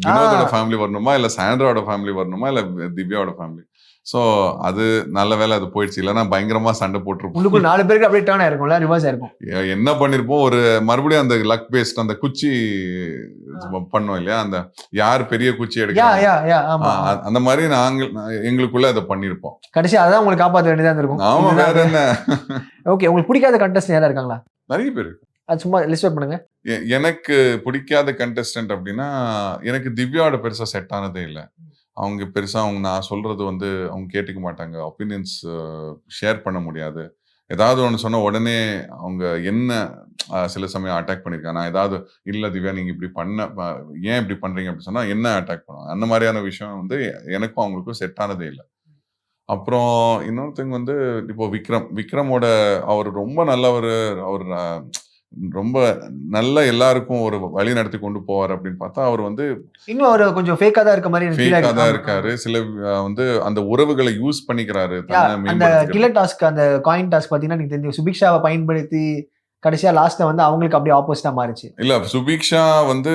வினோதோட ஃபேமிலி வரணுமா, இல்ல சாண்ட்ராவோட ஃபேமிலி வரணுமா, இல்ல திவ்யாவோட ஃபேமிலி. ஸோ அது நல்ல வேலை அது போயிடுச்சு. இல்லைன்னா பயங்கரமா சண்டை போட்டுருப்போம். 4 பேருக்கு அப்படியே டர்ன் ஆயிருக்கும்ல, ரிவர்ஸ் ஆயிருக்கும். என்ன பண்ணிருப்போம், ஒரு மறுபடியும் அந்த லக் பேஸ்ட் அந்த குச்சி பண்ணோம் இல்லையா, அந்த யார் பெரிய குச்சி எடுக்க, அந்த மாதிரி எங்களுக்குள்ள அதை பண்ணிருப்போம். கடைசி அதான் உங்களுக்கு காப்பாற்ற வேண்டியதா இருக்கும். ஆமா, வேற என்ன. ஓகே, உங்களுக்கு பிடிக்காத கண்டஸ்டன்ட் யாரா இருக்காங்களா? நிறைய பேர். அது சும்மா லிஸ்ட் அவுட் பண்ணுங்க. எனக்கு பிடிக்காத கண்டஸ்டன்ட் அப்படின்னா எனக்கு திவ்யாவோட பெருசா செட் ஆனதே இல்லை. அவங்க பெருசா நான் சொல்றது வந்து அவங்க கேட்டுக்க மாட்டாங்க. ஒப்பீனியன்ஸ் ஷேர் பண்ண முடியாது. ஏதாவது ஒன்று சொன்ன உடனே அவங்க என்ன சில சமயம் அட்டாக் பண்ணியிருக்காங்க. நான் ஏதாவது இல்லை திவ்யா நீங்க இப்படி ஏன் இப்படி பண்றீங்க அப்படின்னு சொன்னா என்ன அட்டாக் பண்ணுவாங்க. அந்த மாதிரியான விஷயம் வந்து எனக்கும் அவங்களுக்கும் செட் ஆனதே இல்லை. அப்புறம் இன்னொருத்தங்க வந்து இப்போ விக்ரமோட அவர் ரொம்ப நல்லவர். அவர் ரொம்ப நல்ல எல்லாருக்கும் ஒரு வழி நடத்தி கொண்டு போவார் அப்படின்னு பார்த்தா அவர் வந்து இன்னும் அவர் கொஞ்சம் ஃபேக்கா தான் இருக்க மாதிரி ஃபேக்கா தான் இருக்காரு. சில வந்து அந்த உறவுகளை யூஸ் பண்ணிக்கிறாரு. அந்த கில்லர் டாஸ்க், அந்த காயின் டாஸ்க் பாத்தீங்கன்னா நீங்க தெரிஞ்சு சுபிக்ஷாவை பயன்படுத்தி கடைசியா லாஸ்ட்ல வந்து அவங்களுக்கு அப்படியே ஆப்போசிட்டா மாறிச்சு. இல்ல, சுபிக்ஷா வந்து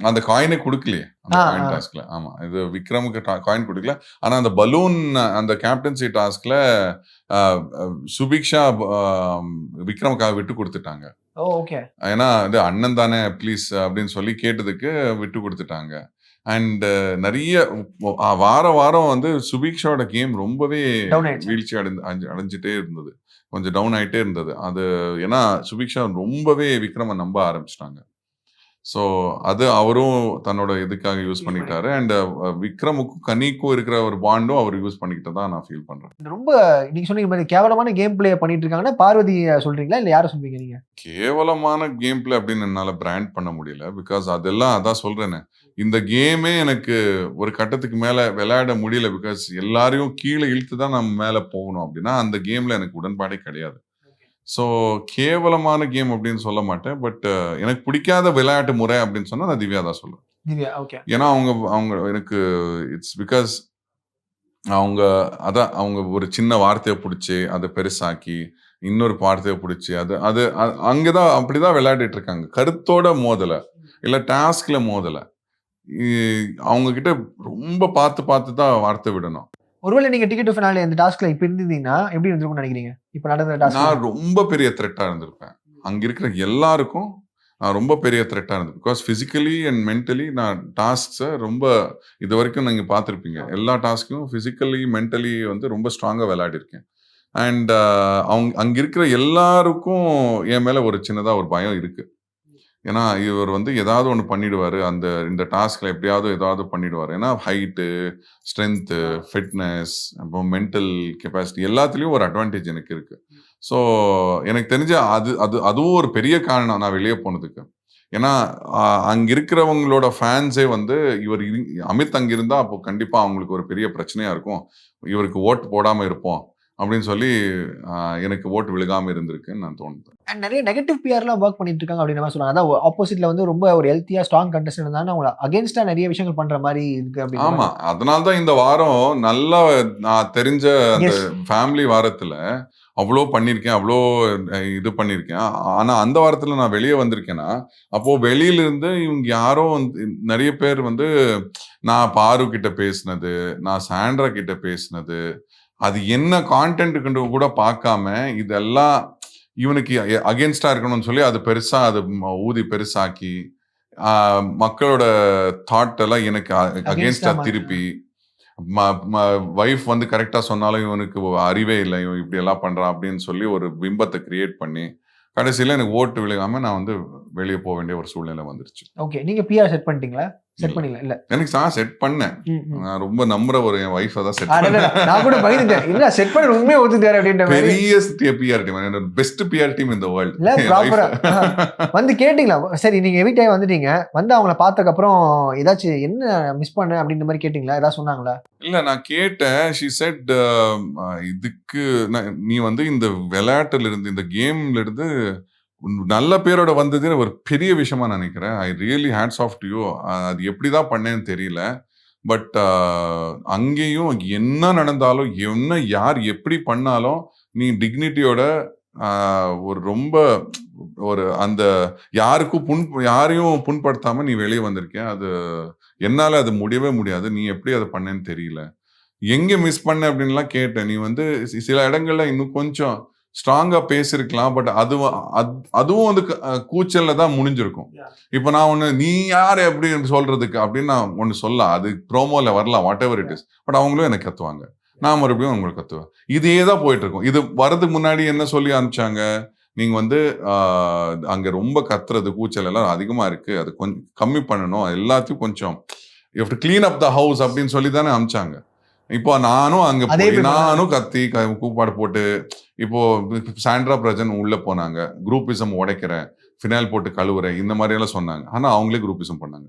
அந்த காயினை கொடுக்கலையே அந்த காயின் டாஸ்க்ல. ஆமா, இது விக்ரமுக்கு காயின் கொடுக்கல. ஆனா அந்த பலூன் அந்த கேப்டன்சி டாஸ்க்ல சுபிக்ஷா விக்ரமுக்காக விட்டு கொடுத்துட்டாங்க. ஏன்னா இது அண்ணன் தானே ப்ளீஸ் அப்படின்னு சொல்லி கேட்டதுக்கு விட்டு கொடுத்துட்டாங்க. அண்ட் நிறைய வாரம் வந்து சுபிக்ஷாவோட கேம் ரொம்பவே வீழ்ச்சி அடைஞ்சிட்டே இருந்தது. கொஞ்சம் டவுன் ஆயிட்டே இருந்தது. அது ஏன்னா சுபிக்ஷா ரொம்பவே விக்ரம நம்ப ஆரம்பிச்சிட்டாங்க. ஸோ அது அவரும் தன்னோட இதுக்காக யூஸ் பண்ணிக்கிட்டாரு. அண்ட் விக்ரமுக்கும் கனிக்கும் இருக்கிற ஒரு பாண்டும் அவர் யூஸ் பண்ணிக்கிட்டதா நான் ஃபீல் பண்றேன். ரொம்ப நீங்க சொன்னீங்க மாதிரி கேவலமான கேம் பிளே பண்ணிட்டு இருக்காங்கன்னா பார்வதி சொல்றீங்களா, இல்ல யாரை சொல்றீங்க நீங்க? கேவலமான கேம் பிளே அப்படின்னு என்னால பிராண்ட் பண்ண முடியல. பிகாஸ் அதெல்லாம் அதான் சொல்றேன்னு, இந்த கேமே எனக்கு ஒரு கட்டத்துக்கு மேல விளையாட முடியல. பிகாஸ் எல்லாரையும் கீழே இழுத்து தான் நம்ம மேல போகணும் அப்படின்னா அந்த கேம்ல எனக்கு உடன்பாடே கிடையாது. ஸோ கேவலமான கேம் அப்படின்னு சொல்ல மாட்டேன். பட் எனக்கு பிடிக்காத விளையாட்டு முறை அப்படின்னு சொன்னா நான் திவ்யா தான் சொல்லுவேன். ஏன்னா அவங்க எனக்கு இட்ஸ் பிகாஸ் அவங்க ஒரு சின்ன வார்த்தையை பிடிச்சி அதை பெருசாக்கி இன்னொரு வார்த்தையை பிடிச்சி அது அங்கதான் அப்படிதான் விளையாடிட்டு இருக்காங்க. கருத்தோட மோதலை இல்ல டாஸ்க்ல மோதலை. அவங்க கிட்ட ரொம்ப பார்த்து தான் வார்த்தை விடணும். ஒருவேளை நீங்க டிக்கெட் டு ஃபினாலே அந்த டாஸ்க்ல இப்ப இருந்தீங்கன்னா எப்படி இருந்திருக்கும்னு நினைக்கிறீங்க? இப்ப நடந்த டாஸ்க் நான் ரொம்ப பெரிய த்ரெட்டா இருந்திருப்பேன். அங்க இருக்கிற எல்லாருக்கும் நான் ரொம்ப பெரிய த்ரெட்டா இருந்தது. பிகாஸ் பிசிக்கலி அண்ட் மென்டலி நான் டாஸ்க்ஸை ரொம்ப இது வரைக்கும் நீங்க பார்த்துருப்பீங்க. எல்லா டாஸ்க்கும் பிசிக்கலி மென்டலி வந்து ரொம்ப ஸ்ட்ராங்கா விளையாடிருக்கேன். அண்ட் அங்க இருக்கிற எல்லாருக்கும் என் மேல ஒரு சின்னதா ஒரு பயம் இருக்கு. ஏன்னா இவர் வந்து ஏதாவது ஒன்று பண்ணிடுவாரு. இந்த டாஸ்க்ல எப்படியாவது ஏதாவது பண்ணிடுவாரு. ஏன்னா ஹைட்டு, ஸ்ட்ரென்த்து, ஃபிட்னஸ், அப்புறம் மென்டல் கெப்பாசிட்டி எல்லாத்துலேயும் ஒரு அட்வான்டேஜ் எனக்கு இருக்கு. ஸோ எனக்கு தெரிஞ்ச அதுவும் ஒரு பெரிய காரணம் நான் வெளியே போனதுக்கு. ஏன்னா அங்க இருக்கிறவங்களோட ஃபேன்ஸே வந்து அமித் அங்கிருந்தா அப்போ கண்டிப்பா அவங்களுக்கு ஒரு பெரிய பிரச்சனையா இருக்கும். இவருக்கு ஓட்டு போடாம இருப்போம் அப்படின்னு சொல்லி எனக்கு ஓட்டு விழுகாம இருந்திருக்குன்னு நான் தோணுது. அண்ட் நிறைய நெகட்டிவ் பிஆர்லாம் ஒர்க் பண்ணிட்டு இருக்காங்க அப்படின்னு மாதிரி சொல்றாங்க. அதான் ஆப்போசிட்ல வந்து ரொம்ப ஒரு ஹெல்த்தியா ஸ்ட்ராங் கண்டஸ்டன்ட் இருந்தாலும் அவங்க அகேன்ஸ்டா நிறைய விஷயங்கள் பண்ற மாதிரி இருக்கு அப்படின்னு. ஆமா, அதனால்தான் இந்த வாரம் நல்லா நான் தெரிஞ்ச அந்த ஃபேமிலி வாரத்துல அவ்வளோ பண்ணியிருக்கேன், அவ்வளோ இது பண்ணியிருக்கேன். ஆனா அந்த வாரத்துல நான் வெளியே வந்திருக்கேன்னா அப்போ வெளியில இருந்து இவங்க யாரோ வந்து நிறைய பேர் வந்து நான் பாரு கிட்ட பேசினது, நான் சாண்ட்ரா கிட்ட பேசினது, அது என்ன கான்டென்ட் கூட பார்க்காம இதெல்லாம் இவனுக்கு அகேன்ஸ்டா இருக்கணும்னு சொல்லி அது பெருசா அது ஊதி பெருசாக்கி மக்களோட தாட் எல்லாம் எனக்கு அகேன்ஸ்டா திருப்பி வைஃப் வந்து கரெக்டா சொன்னாலும் இவனுக்கு அறிவே இல்லை, இவன் இப்படி எல்லாம் பண்றான் அப்படின்னு சொல்லி ஒரு பிம்பத்தை கிரியேட் பண்ணி கடைசியில எனக்கு ஓட்டு விழுகாம நான் வந்து வெளியே போக வேண்டிய ஒரு சூழ்நிலை வந்துருச்சு. ஓகே, நீங்க பிஆர் செட் பண்ணிட்டீங்களா? செட் பண்ணல இல்ல எனக்கு நான் செட் பண்ணேன். நான் ரொம்ப நம்புற ஒரு என் வைஃப் தான் செட் பண்ணேன். நான் கூட பயந்துட்டேன், இல்ல செட் பண்ண உண்மையே ஒத்துட்டாரு அப்படின்ற மாதிரி. பெரிய பிஆர் டீம், என்னோட பெஸ்ட் பிஆர் டீம் இந்த வேர்ல்ட். இல்ல ப்ராப்பரா வந்து கேட்டீங்களா? சரி, நீங்க எவிட் ஆகி வந்துட்டீங்க, வந்து அவங்கள பார்த்ததுக்கு அப்புறம் ஏதாச்சும் என்ன மிஸ் பண்ண அப்படின்ற மாதிரி கேட்டீங்களா? ஏதாவது சொன்னாங்களா? இல்ல, நான் கேட்டேன். ஷி செட் இதுக்கு நீ வந்து இந்த விளையாட்டுல இருந்து இந்த கேம்ல இருந்து நல்ல பேரோட வந்தது ஒரு பெரிய விஷயமா நினைக்கிறேன். I really hats off to you. அது எப்படிதான் பண்ணேன்னு தெரியல. பட் அங்கேயும் என்ன நடந்தாலும் என்ன யார் எப்படி பண்ணாலும் நீ டிக்னிட்டியோட ஒரு ரொம்ப ஒரு அந்த யாரையும் புண்படுத்தாம நீ வெளியே வந்திருக்கேன். அது என்னால அது முடியவே முடியாது. நீ எப்படி அதை பண்ணேன்னு தெரியல. எங்க மிஸ் பண்ண அப்படின்லாம் கேட்டேன். நீ வந்து சில இடங்கள்ல இன்னும் கொஞ்சம் ஸ்ட்ராங்கா பேசிருக்கலாம். பட் அதுவும் வந்து கூச்சல்ல தான் முடிஞ்சிருக்கும். இப்ப நான் ஒண்ணு நீ யாரு எப்படி சொல்றதுக்கு அப்படின்னு நான் ஒண்ணு சொல்ல, அது ப்ரோமோல வரலாம், what ever it is. But அவங்களும் எனக்கு கத்துவாங்க, நான் மறுபடியும் உங்களுக்கு கத்துவேன். இதே தான் போயிட்டு இருக்கும். இது வரதுக்கு முன்னாடி என்ன சொல்லி அனுப்பிச்சாங்க, நீங்க வந்து அங்க ரொம்ப கத்துறது கூச்சல் எல்லாம் அதிகமா இருக்கு, அது கொஞ்சம் கம்மி பண்ணணும், எல்லாத்தையும் கொஞ்சம் you have to clean up the house அப்படின்னு சொல்லி தானே அனுப்பிச்சாங்க. இப்போ நானும் அங்க போய் நானும் கத்தி கூப்பாடு போட்டு, இப்போ சாண்ட்ரா பிரஜன் உள்ள போனாங்க, குரூப்பிசம் உடைக்கிறேன், ஃபினால் போட்டு கழுவுறேன், இந்த மாதிரி எல்லாம் சொன்னாங்க. ஆனா அவங்களே குரூப்பிசம் பண்ணாங்க.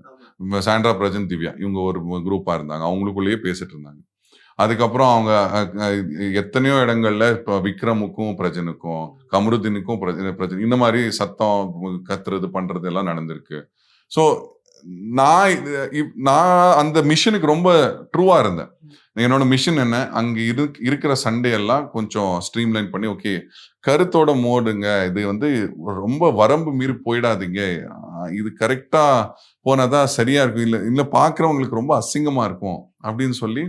சாண்ட்ரா பிரஜன், திவ்யா இவங்க ஒரு குரூப்பா இருந்தாங்க, அவங்களுக்குள்ளேயே பேசிட்டு இருந்தாங்க. அதுக்கப்புறம் அவங்க எத்தனையோ இடங்கள்ல இப்போ விக்ரமுக்கும் பிரஜனுக்கும் கமருதீனுக்கும் பிரஜன் இந்த மாதிரி சத்தம் கத்துறது பண்றது எல்லாம் நடந்திருக்கு. ஸோ நான் அந்த மிஷனுக்கு ரொம்ப ட்ரூவா இருந்தேன். என்னோட மிஷன் என்ன, அங்க இருக்கிற சண்டே எல்லாம் கொஞ்சம் ஸ்ட்ரீம்லைன் பண்ணி, ஓகே கருத்தோட மோடுங்க, இது வந்து ரொம்ப வரம்பு மீறி போயிடாதீங்க, இது கரெக்டா போனாதான் சரியா இருக்கும், இல்ல பாக்குறவங்களுக்கு ரொம்ப அசிங்கமா இருக்கும் அப்படின்னு சொல்லி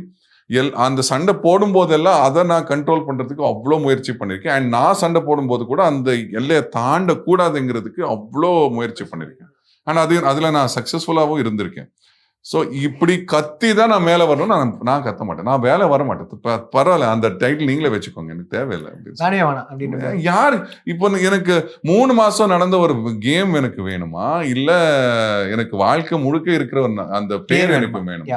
அந்த சண்டை போடும் போதெல்லாம் அதை நான் கண்ட்ரோல் பண்றதுக்கு அவ்வளோ முயற்சி பண்ணிருக்கேன். அண்ட் நான் சண்டை போடும்போது கூட அந்த எல்லையை தாண்ட கூடாதுங்கிறதுக்கு அவ்வளோ முயற்சி பண்ணிருக்கேன். ஆனா அதுல நான் சக்சஸ்ஃபுல்லாவும் இருந்திருக்கேன். ஸோ இப்படி கத்தி தான் நான் மேலே வரணும், நான் கத்த மாட்டேன், நான் வேலை வர மாட்டேன். பரவாயில்ல, அந்த டைட்டில் நீங்களே வச்சுக்கோங்க, எனக்கு தேவையில்லை அப்படின்னு. யாரு இப்போ எனக்கு 3 மாசம் நடந்த ஒரு கேம் எனக்கு வேணுமா, இல்ல எனக்கு வாழ்க்கை முழுக்க இருக்கிற அந்த பேர் எனக்கு வேணும்?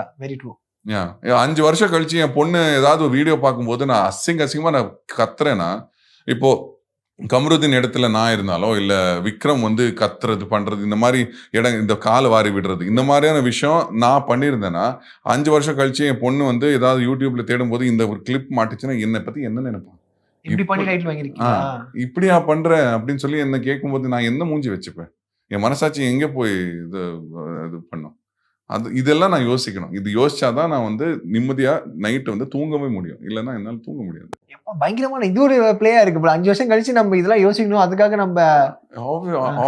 5 வருஷம் கழிச்சு என் பொண்ணு ஏதாவது ஒரு வீடியோ பார்க்கும்போது நான் அசிங்கமா நான் கத்துறேன்னா, இப்போ கமருதீன் இடத்துல நான் இருந்தாலோ, இல்ல விக்ரம் வந்து கத்துறது பண்றது, இந்த மாதிரி இந்த காலை வாரி விடுறது, இந்த மாதிரியான விஷயம் நான் பண்ணியிருந்தேன்னா 5 வருஷம் கழிச்சு என் பொண்ணு வந்து ஏதாவது யூடியூப்ல தேடும் போது இந்த ஒரு கிளிப் மாட்டுச்சுன்னா என்னை பத்தி என்ன நினைப்பான், இப்படியா பண்றேன் அப்படின்னு சொல்லி என்ன கேட்கும்போது நான் என்ன மூஞ்சி வச்சுப்பேன், என் மனசாட்சி எங்க போய் இது பண்ணும். இதெல்லாம் நான் யோசிக்கணும். இது யோசிச்சாதான் நான் வந்து நிம்மதியா நைட்டு வந்து தூங்கவே முடியும், இல்லைன்னா என்னால தூங்க முடியாது. பயங்கரமான இது ஒரு பிளேயா இருக்கு. 5 வருஷம் கழிச்சு நம்ம இதெல்லாம் யோசிக்கணும், அதுக்காக நம்ம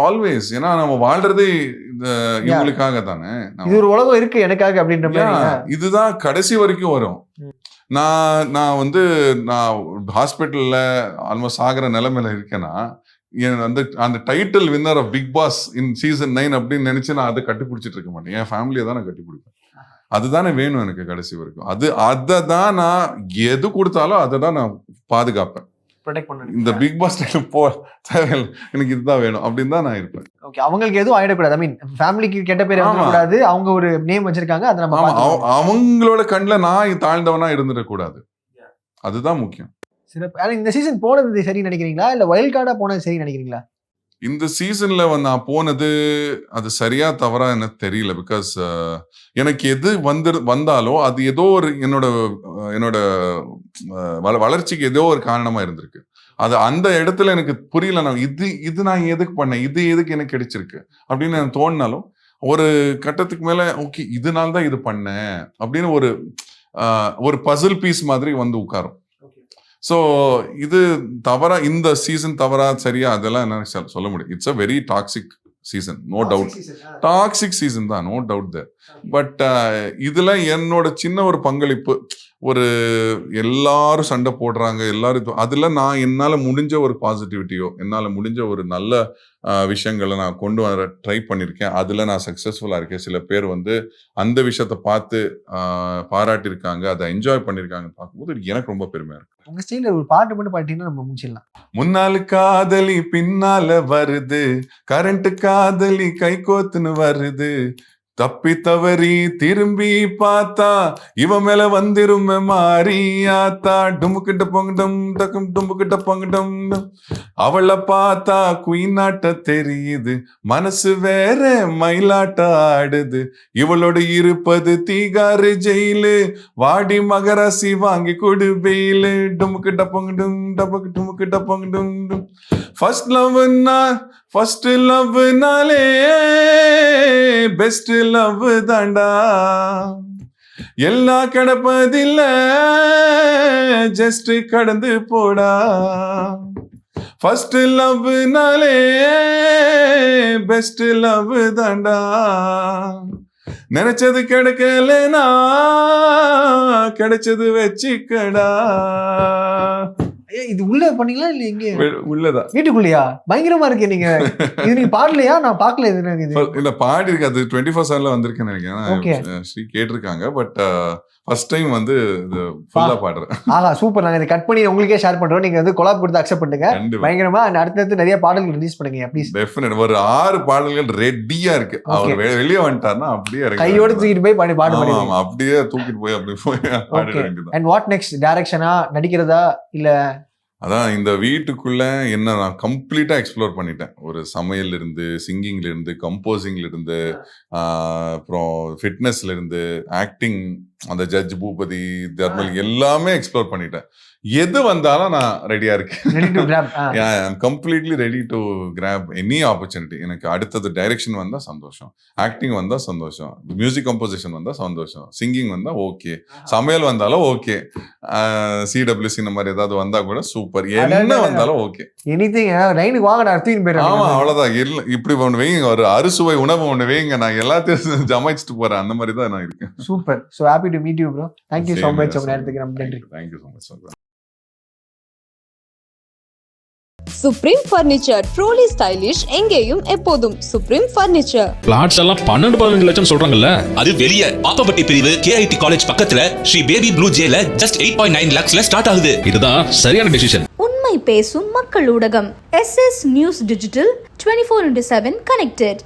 ஆல்வேஸ், ஏன்னா நம்ம வாழ்றதே இவங்களுக்காக தானே. இது ஒரு உலகம் இருக்கு எனக்காக அப்படின்ற மாதிரி, இதுதான் கடைசி வரைக்கும் வரும். நான் வந்து நான் ஹாஸ்பிட்டல்ல ஆல்மோஸ்ட் ஆகிற நிலைமையில இருக்கேன்னா, அந்த title winner of Bigg Boss in season 9 அப்படின்னு நினைச்சு நான் அதை கட்டிப்பிடிச்சிட்டு இருக்க மாட்டேன். என் ஃபேமிலியை தான் நான் கட்டிப்பிடிப்பேன். அதுதானே வேணும் எனக்கு கடைசி வரைக்கும். அதை தான் நான் எது கொடுத்தாலும் அதை தான் நான் பாதுகாப்பேன். இந்த பிக் பாஸ் டைட்டில் தேவையில்லை, எனக்கு இதுதான் வேணும் அப்படின்னு தான் நான் இருப்பேன். ஓகே, அவங்களுக்கு எதுவும் ஆயிடக்கூடாது. ஐ மீன் ஃபேமிலிக்கு கெட்ட பேர் வரக்கூடாது. அவங்க ஒரு நேம் வச்சிருக்காங்க, அதை நம்ம அவங்களோட கண்ணில் நான் தாழ்ந்தவனா இருந்துடக்கூடாது. அதுதான் முக்கியம். சிறப்பு. இந்த சீசன் போனது சரி நினைக்கிறீங்களா, இல்ல வைல்ட் கார்டா போனது சரி நினைக்கிறீங்களா? இந்த சீசன்ல நான் போனது அது சரியா தவறா எனக்கு தெரியல. பிகாஸ் எனக்கு எது வந்தாலும் அது ஏதோ ஒரு என்னோட வளர்ச்சிக்கு ஏதோ ஒரு காரணமா இருந்திருக்கு. அது அந்த இடத்துல எனக்கு புரியல. நான் இது நான் எதுக்கு பண்ணேன், இது எதுக்கு எனக்கு கிடைச்சிருக்கு அப்படின்னு எனக்கு தோணினாலும் ஒரு கட்டத்துக்கு மேல ஓகே இதனால தான் இது பண்ணேன் அப்படின்னு ஒரு பசில் பீஸ் மாதிரி வந்து உட்காரும். ஸோ இது தவறா, இந்த சீசன் தவறா சரியா அதெல்லாம் என்ன சொல்ல முடியும். It's a very toxic season, no doubt. Toxic season தான், நோ டவுட் தேர். பட் இதுல என்னோட சின்ன ஒரு பங்களிப்பு, ஒரு எல்லாரும் சண்டை போடுறாங்க எல்லாரும், அதுல நான் என்னால முடிஞ்ச ஒரு பாசிட்டிவிட்டியோ என்னால முடிஞ்ச ஒரு நல்ல விஷயங்களை நான் கொண்டு வர ட்ரை பண்ணியிருக்கேன். அதுல நான் சக்சஸ்ஃபுல்லா இருக்கேன். சில பேர் வந்து அந்த விஷயத்த பார்த்து பாராட்டியிருக்காங்க, அதை என்ஜாய் பண்ணியிருக்காங்க. பார்க்கும்போது எனக்கு ரொம்ப பெருமையா இருக்கு. உங்க ஸ்டைல ஒரு பாட்டு மட்டும் பாடிட்டீங்கன்னா நம்ம முடிச்சிடலாம். முன்னாள் காதலி பின்னால வருது, கரண்ட் காதலி கை கோத்துன்னு வருது, தப்பி தவறி திரும்பி பார்த்தா இவ மேல வந்திருமே மாறியாத்தா, டுமுக்கிட்ட பொங்கடம் டக்கும் டுமுக்கிட்ட பொங்கடம், அவளை பார்த்தா குயினாட்ட தெரியுது, மனசு வேற மயிலாட்ட ஆடுது, இவளோட இருப்பது தீகாறு ஜெயிலு, வாடி மகராசி வாங்கி கொடு பெயிலு, டுமுக்கிட்ட பொங்கடும் டபக்கு டுமுக்கிட்ட பொங்கடும். ஃபர்ஸ்ட் லவ்னாலே பெஸ்ட் லவ் தாண்டா, எல்லா கடப்பதில்ல ஜஸ்ட் கடந்து போடா, ஃபர்ஸ்ட் லவ்னாலே பெஸ்ட் லவ் தாண்டா, நினைச்சது கிடைக்கலனா கிடைச்சது வச்சுக்கடா. இது உள்ள பண்ணீங்களா இல்ல எங்க? உள்ளதான், வீட்டுக்குள்ளயா? பயங்கரமா இருக்கு. நீங்க இது நீங்க பாடலையா? நான் பார்க்கல. இது இல்ல பாடி இருக்கு, அது 24/7 வந்திருக்கேன்னு Okay. நினைக்கிறேன். ஸ்ரீ கேட்டிருக்காங்க. பட் ஃபர்ஸ்ட் டைம் வந்து ஃபுல்லா பாடுறேன். ஆஹா சூப்பர். நாங்க இதை கட் பண்ணி உங்களுக்கே ஷேர் பண்றோம். நீங்க வந்து கொலாப் கொடுத்து அக்செப்ட் பண்ணுங்க. பயங்கரமா அடுத்தடுத்து நிறைய பாடல்கள் ரிலீஸ் பண்ணுங்க ப்ளீஸ். டெஃபினட். ஒரு 6 பாடல்கள் ரெடியா இருக்கு. அவர் வெளியே வந்துட்டாருன்னா அப்படியே கையோட தூக்கிட்டு போய் பாடி பாடுங்க. அப்படியே தூக்கிட்டு போய் அப்படி போய் பாட வேண்டியது. And what next? டைரக்ஷனா, நடிக்கிறதா இல்ல? அதான் இந்த வீட்டுக்குள்ள என்ன நான் கம்ப்ளீட்டா எக்ஸ்ப்ளோர் பண்ணிட்டேன். ஒரு சமையல்ல இருந்து, சிங்கிங்ல இருந்து, கம்போசிங்ல இருந்து, அப்புறம் ஃபிட்னஸ்ல இருந்து, ஆக்டிங், அந்த ஜட்ஜ் பூபதி தர்மல் எல்லாமே எக்ஸ்ப்ளோர் பண்ணிட்டேன். எது வந்தாலும் நான் ரெடியா இருக்கேன். Completely ready to grab any opportunity. எனக்கு அடுத்தது டைரக்ஷன் வந்தா சந்தோஷம், ஆக்டிங் வந்தா சந்தோஷம், மியூசிக் கம்போசிஷன் வந்தா சந்தோஷம், சிங்கிங் வந்தா ஓகே, சமையல் வந்தாலும் ஓகே, சிடபிள்யூசி இந்த மாதிரி ஏதாவது வந்தா கூட சூப்பர், என்ன வந்தாலும் ஓகே. எனிதிங் லைனுக்கு வாங்க, நான் அர்த்தம் போயிடுறேன். ஆமா அவ்வளவுதான். இப்படி ஒண்ணு வைங்க, ஒரு அறுசுவை உணவு ஒண்ணு வைங்க, நான் எல்லாத்தையும் ஜமாய்ச்சிட்டு போறேன். அந்த மாதிரி தான் நான் இருக்கேன். Super. So happy to meet you bro. Thank you so much. உங்க நேரத்துக்கு ரொம்ப நன்றி. Thank you so much. Supreme furniture, truly stylish, எங்கேயும் எப்போதும் சுப்ரீம் பர்னிச்சர். பிளாட்ஸ் எல்லாம் 12-15 லட்சம் சொல்றாங்கல்ல, அது வெளிய பாப்பப்பட்டி பிரிவு KIT காலேஜ் பக்கத்துல ஸ்ரீ பேபி ப்ளூ ஜேல just 8.9 lakhsல ஸ்டார்ட் ஆகுது. இதுதான் சரியான டெசிஷன். உண்மை பேசும் மக்கள் ஊடகம் SS நியூஸ் டிஜிட்டல் 24/7 கனெக்டட்.